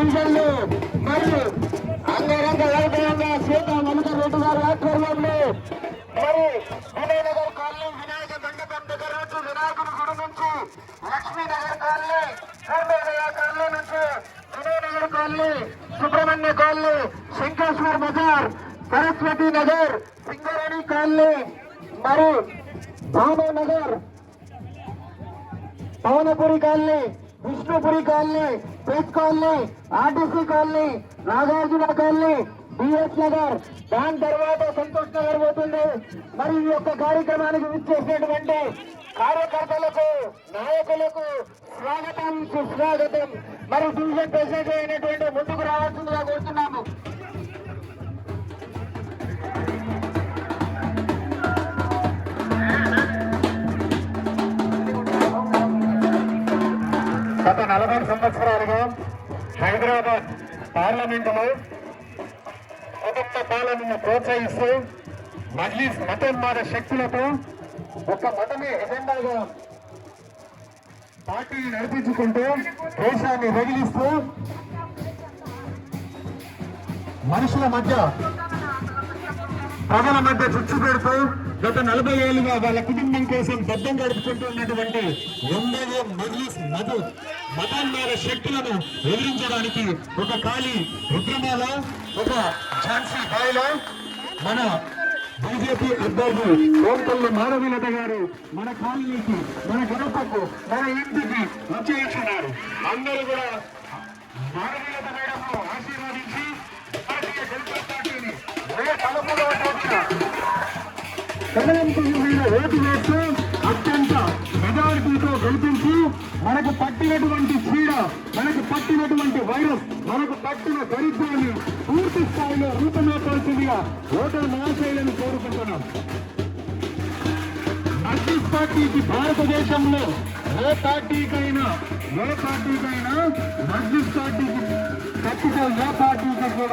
డివిజన్లు మరియు అంగరంగ వైభవంగా సీత మమతారెడ్డి గారి ఆధ్వర్యంలో మరి వినయనగర్ కాలనీ వినాయక మండపం దగ్గర నుంచి వినాయకుడి గుడి నుంచి లక్ష్మీనగర్ కాలనీ పూర్ణోదయ కాలనీ నుంచి Vinayanagar colony Subrahmanya colony Shankeshwar Bazar Saraswati Nagar Singareni colony మరి Bhavanagar Pavanapuri colony Vishnupuri colony press colony RTC colony Nagarjuna colony BS Nagar దాని తర్వాత సంతోష్ నగర్ పోతుంది. మరి ఈ యొక్క కార్యక్రమానికి విచ్చేసినటువంటి కార్యకర్తలకు నాయకులకు స్వాగతం సుస్వాగతం. మరి డివిజన్ ప్రెసిడెంట్ అయినటువంటి ముందుకు రావాల్సిందిగా కోరుతున్నాము. గత 40 సంవత్సరాలుగా హైదరాబాద్ పార్లమెంటులో కుటుంబ పాలనను ప్రోత్సహిస్తూ మజ్లిస్ మతోన్మాద శక్తులతో ఒక మతమే ఎజెండాగా పార్టీని నడిపించుకుంటూ దేశాన్ని రగిలిస్తూ మనుషుల మధ్య ప్రజల మధ్య చుచ్చు పెడుతూ గత 40 ఏళ్లుగా వాళ్ళ కుటుంబం కోసం బద్దం గడుపుకుంటున్నటువంటి ఎందరో మజ్లిస్ మతోన్మాద శక్తులను ఎదిరించడానికి ఒక ఖాళీ రుద్రమాలో ఒక ఝాన్సీ బాయిలో మన బీజేపీ అభ్యర్థి కోంపల్లి మాధవీలత గారు మన కాలనీకి మన గడపకు మన ఇంటికి వచ్చేస్తున్నారు. అందరూ కూడా మాధవీలత మేడంను ఆశీర్వదించి భారతీయ జనతా పార్టీని ఓటు వేస్తూ అత్యంత మెజారిటీతో గెలిపించి మనకు పట్టినటువంటి చీడ, మనకు పట్టినటువంటి వైరస్, మనకు పట్టిన దరిద్రాన్ని పూర్తి స్థాయిలో రూపమేపాల్సిందిగా ఓటర్ మహాశైలను కోరుకుంటున్నాం. మజ్లిస్ పార్టీకి భారతదేశంలో ఏ పార్టీకైనా మజ్లిస్ పార్టీకి తప్పితే ఏ పార్టీకి కూడా